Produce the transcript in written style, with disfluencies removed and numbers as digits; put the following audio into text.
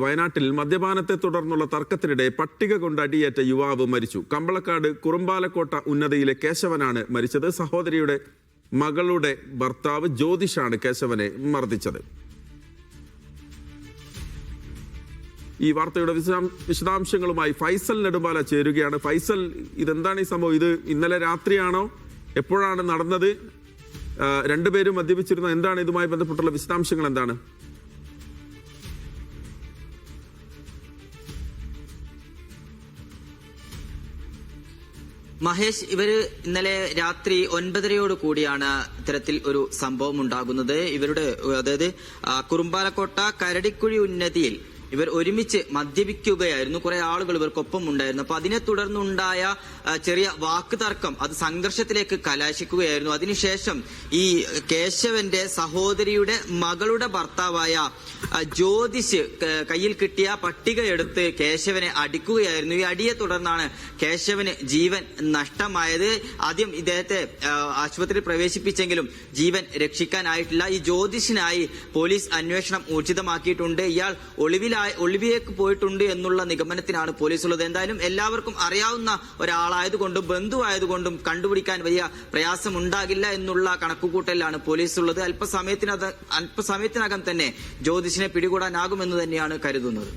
വയനാട്ടിൽ മദ്യപാനത്തെ തുടർന്നുള്ള തർക്കത്തിനിടെ പട്ടിക കൊണ്ട് അടിയേറ്റ യുവാവ് മരിച്ചു. കമ്പളക്കാട് കുറുമ്പാലക്കോട്ട ഉന്നതിയിലെ കേശവനാണ് മരിച്ചത്. സഹോദരിയുടെ മകളുടെ ഭർത്താവ് ജ്യോതിഷാണ് കേശവനെ മർദ്ദിച്ചത്. ഈ വാർത്തയുടെ വിശദാംശങ്ങളുമായി ഫൈസൽ നെടുമ്പാല ചേരുകയാണ്. ഫൈസൽ, ഇതെന്താണ് ഈ സംഭവം? ഇത് ഇന്നലെ രാത്രിയാണോ, എപ്പോഴാണ് നടന്നത്? രണ്ടുപേരും മദ്യപിച്ചിരുന്ന എന്താണ്? ഇതുമായി ബന്ധപ്പെട്ടുള്ള വിശദാംശങ്ങൾ എന്താണ്? മഹേഷ്, ഇവര് ഇന്നലെ രാത്രി 9:30 കൂടിയാണ് ഇത്തരത്തിൽ ഒരു സംഭവം ഉണ്ടാകുന്നത്. ഇവരുടെ അതായത് കുറുമ്പാലക്കോട്ട കരടിക്കുഴി ഉന്നതിയിൽ ഇവർ ഒരുമിച്ച് മദ്യപിക്കുകയായിരുന്നു. കുറെ ആളുകൾ ഇവർക്കൊപ്പം ഉണ്ടായിരുന്നു. അപ്പൊ അതിനെ തുടർന്നുണ്ടായ ചെറിയ വാക്ക് തർക്കം അത് സംഘർഷത്തിലേക്ക് കലാശിക്കുകയായിരുന്നു. അതിനുശേഷം ഈ കേശവന്റെ സഹോദരിയുടെ മകളുടെ ഭർത്താവായ ജ്യോതിഷ് കയ്യിൽ കിട്ടിയ പട്ടിക എടുത്ത് കേശവനെ അടിക്കുകയായിരുന്നു. ഈ അടിയെ തുടർന്നാണ് കേശവന് ജീവൻ നഷ്ടമായത്. ആദ്യം ഇദ്ദേഹത്തെ ആശുപത്രിയിൽ പ്രവേശിപ്പിച്ചെങ്കിലും ജീവൻ രക്ഷിക്കാനായിട്ടില്ല. ഈ ജ്യോതിഷിനായി പോലീസ് അന്വേഷണം ഊർജിതമാക്കിയിട്ടുണ്ട്. ഇയാൾ ഒളിവിലേക്ക് പോയിട്ടുണ്ട് എന്നുള്ള നിഗമനത്തിനാണ് പോലീസ് ഉള്ളത്. എന്തായാലും എല്ലാവർക്കും അറിയാവുന്ന ഒരാളായതുകൊണ്ടും ബന്ധുവായതുകൊണ്ടും കണ്ടുപിടിക്കാൻ വലിയ പ്രയാസമുണ്ടാകില്ല എന്നുള്ള കണക്കുകൂട്ടലിലാണ് പോലീസ് ഉള്ളത്. അല്പസമയത്തിനകം തന്നെ ജ്യോതിഷിനെ പിടികൂടാനാകുമെന്ന് തന്നെയാണ് കരുതുന്നത്.